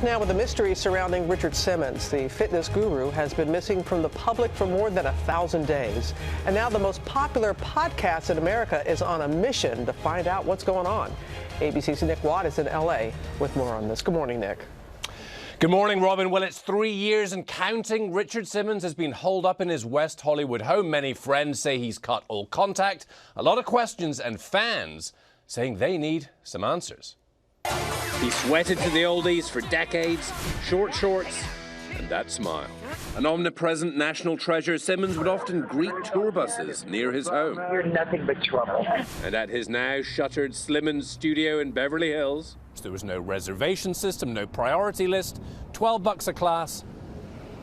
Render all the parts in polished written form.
Now, with the mystery surrounding Richard Simmons, the fitness guru has been missing from the public for more than 1,000 days. And now the most popular podcast in America is on a mission to find out what's going on. ABC's Nick Watt is in L.A. with more on this. Good morning, Nick. Good morning, Robin. Well, it's 3 years and counting. Richard Simmons has been holed up in his West Hollywood home. Many friends say he's cut all contact. A lot of questions and fans saying they need some answers. He sweated to the oldies for decades, short shorts, and that smile. An omnipresent national treasure, Simmons would often greet tour buses near his home. You're nothing but trouble. And at his now shuttered Slimmons studio in Beverly Hills, there was no reservation system, no priority list, $12 a class,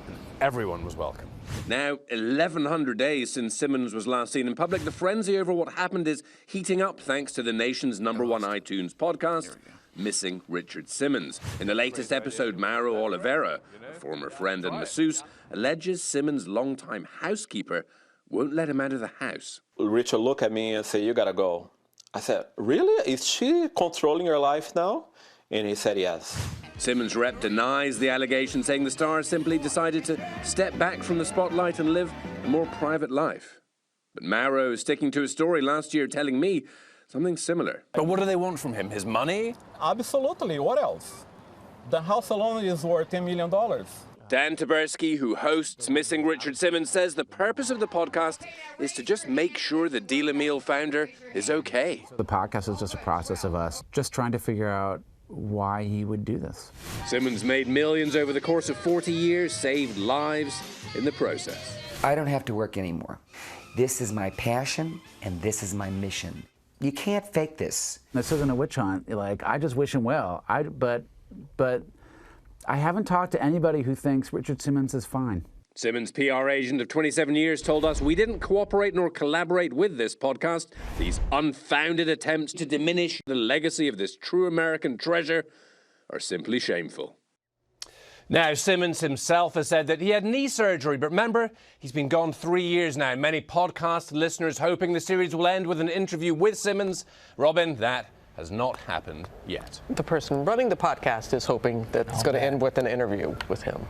and everyone was welcome. Now, 1,100 days since Simmons was last seen in public, the frenzy over what happened is heating up thanks to the nation's #1 iTunes podcast, Missing Richard Simmons. In the latest episode, Mauro Oliveira, a former friend and masseuse, alleges Simmons' longtime housekeeper won't let him out of the house. Richard looked at me and said, "You gotta go." I said, "Really? Is she controlling your life now?" And he said yes. Simmons' rep denies the allegation, saying the star simply decided to step back from the spotlight and live a more private life. But Mauro is sticking to his story last year, telling me something similar. But what do they want from him? His money? Absolutely. What else? The house alone is worth $10 million. Dan Taberski, who hosts Missing Richard Simmons, says the purpose of the podcast is to just make sure the Deal a Meal founder is okay. The podcast is just a process of us just trying to figure out why he would do this. Simmons made millions over the course of 40 years, saved lives in the process. I don't have to work anymore. This is my passion, and this is my mission. You can't fake this. This isn't a witch hunt. Like, I just wish him well. But I haven't talked to anybody who thinks Richard Simmons is fine. Simmons' PR agent of 27 years told us, "We didn't cooperate nor collaborate with this podcast. These unfounded attempts to diminish the legacy of this true American treasure are simply shameful." Now, Simmons himself has said that he had knee surgery, but remember, he's been gone 3 years now. Many podcast listeners hoping the series will end with an interview with Simmons. Robin, that has not happened yet. The person running the podcast is hoping that it's going to end with an interview with him.